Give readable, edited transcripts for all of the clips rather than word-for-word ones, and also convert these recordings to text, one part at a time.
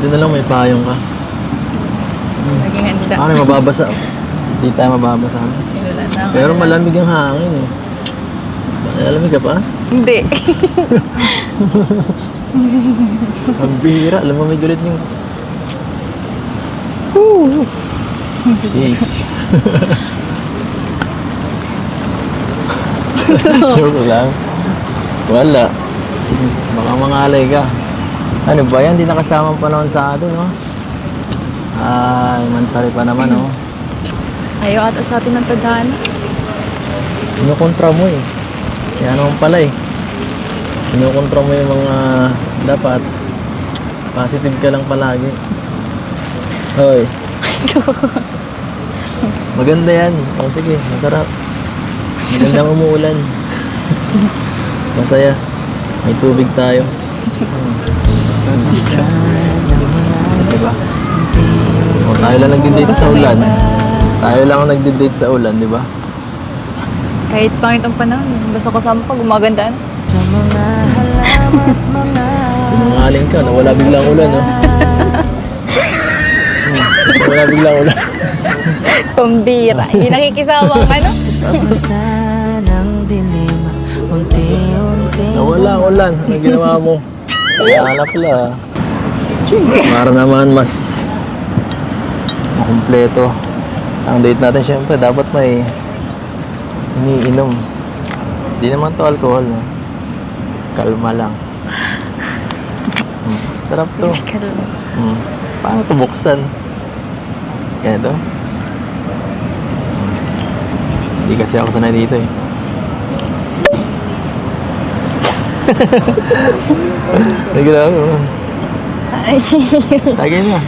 Buti na lang may payong ka. Naging handa. Ano, mababasa. Hindi tayo mababasa. Wala na ako. Pero malamig ang hangin eh. Malamig ka pa? Hindi. Ang bihira. Lumamig ulit yung... Sheesh. Joke lang. Wala. Baka mangalay ka. Ano ba yan? Di nakasamang panahon sa atin, no? Ay, mansari pa naman, no? Ayaw ata sa atin ng tadhana. Kinukontra mo eh. Kaya naman pala eh. Kinukontra mo yung mga dapat. Positive ka lang palagi. Hoy. Maganda yan. O sige, masarap. Magandang umuulan. Masaya. May tubig tayo. Diba? O, tayo lang nagdi-date sa ulan. Tayo lang ang nagdi-date sa ulan, di ba? Kahit pangit ang panahon, basta kasama ka, gumaganda na. Sinungaling ka, nawala biglang ulan, no? Nawala biglang ulan. Pambira. Hindi nakikisama ang ano. Nawala ulan. Anong ginawa mo? Wala pala. Para naman mas makumpleto ang date natin. Siyempre, dapat may iniinom. Hindi naman to alcohol, no? Kalma lang. Sarap to. Paano ito buksan? Ganito? Hindi kasi ako sanay dito eh. Sige lang. Ay, Tagay na.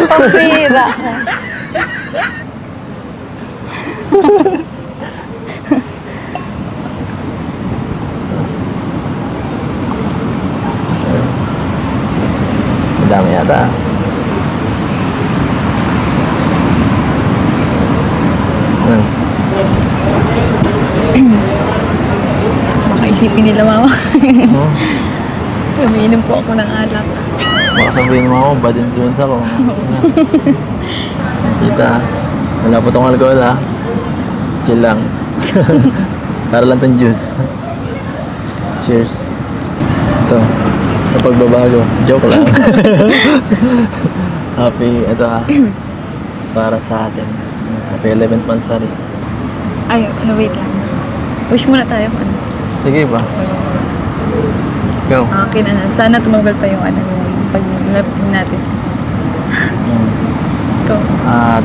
pambira. Madami yata. Baka isipin nila mama. Hmm? Umiinom po ako ng alak. Baka sabihin mo ako, bad influence ako. Kita, wala po tong alcohol ha. Chill lang. Para lang tong juice. Cheers. Ito, sa pagbabago. Joke lang. Happy, ito ha. Para sa atin. Happy 11th monthsary. Ay, ano, wait lang. Wish muna tayo. Ano? Sige ba? Go. Akin, ano, sana tumagal pa yung ano, yung pag-laptop natin. Go. At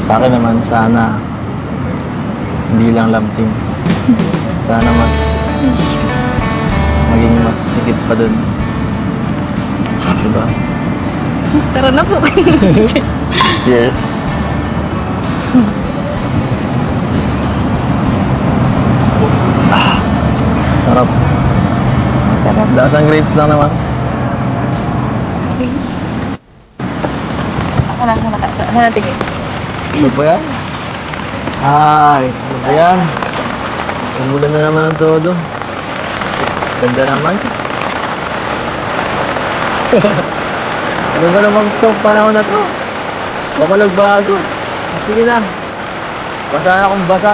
sa akin naman, sana hindi lang lamting. Sana maging mas higit pa dun. Diba? Tara na po. Cheers. Sarap. Sarap. Lasang grapes lang naman. Ako na tingin. Ano ba yan? Ay, ano ba yan? Umulan na naman ang todo. Ganda naman. Ano ba naman itong panahon na to? Baka nagbago. Sige na. Basa na akong basa.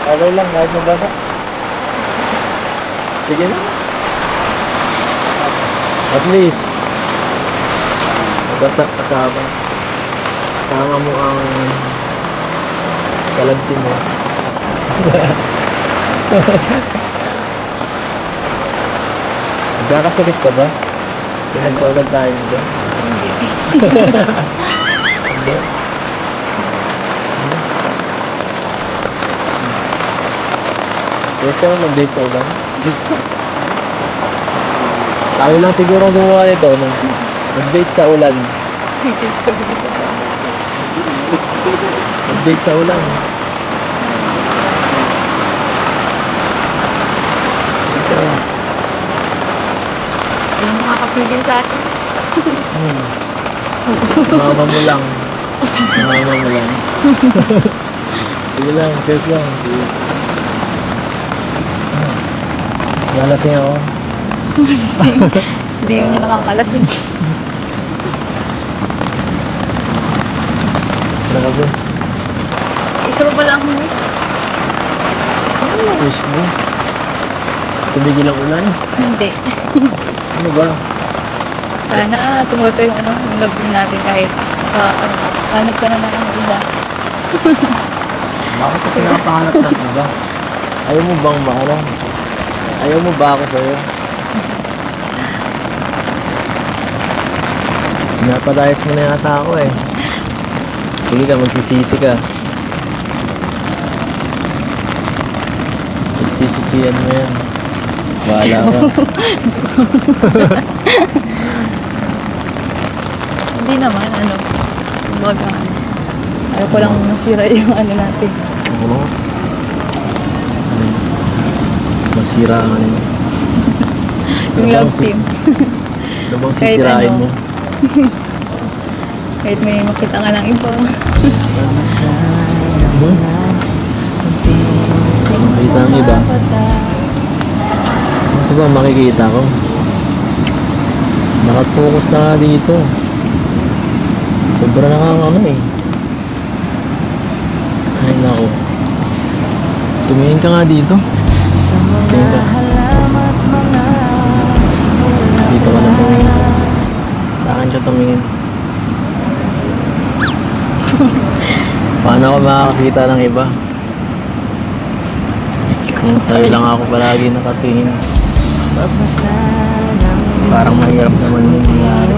Okay lang kahit mabasa. Sige na. At least, mabasa kasama. Kasama mo ang kalantin mo. Nagkakasakit ka ba? Pinagpagal tayo dito. Hindi. Gusto mo mag-date sa ulan? Tayo lang siguro gumawa nito no? Mag-date sa ulan. Mag-date sa ulan. Walang makakapigil sa atin. Mama mo lang. Mama mo lang. Sige lang, cheers lang. Nalasing ako. Hindi yun yung nakakalasing. Grabe. Isa pa pala ang wish. Wish mo. Tumigil ang ulan. Hindi. Ano ba? Sana tumuto yung yung love natin kahit hanap ka na ng iba. Bakit ka pinapangarap ng iba? Ayaw mo bang maano? Ayaw mo ba ako sa'yo? Pinapalayas mo na yata ako eh. Sige ka, magsisisi ka. Magsisisiyan mo yan. Bahala ka. Hindi naman, kumbaga, ayaw ko lang masira yung natin. Oo. Masira ang ano. Yung Ano bang love team. Ano bang Kahit sisirain ano. mo? Kahit may makita nga ng iba. Makita ang iba. Ito ba makikita ko? Nakafocus na nga dito. Sobra na nga ang ano eh. Ay nako. Tumingin ka nga dito. Tumingin ka. Dito ka na tumingin. Sa akin ka tumingin. Paano ako makakakita ng iba? Kung sa'yo lang ako palagi nakatingin. Parang mahirap naman yung nangyari.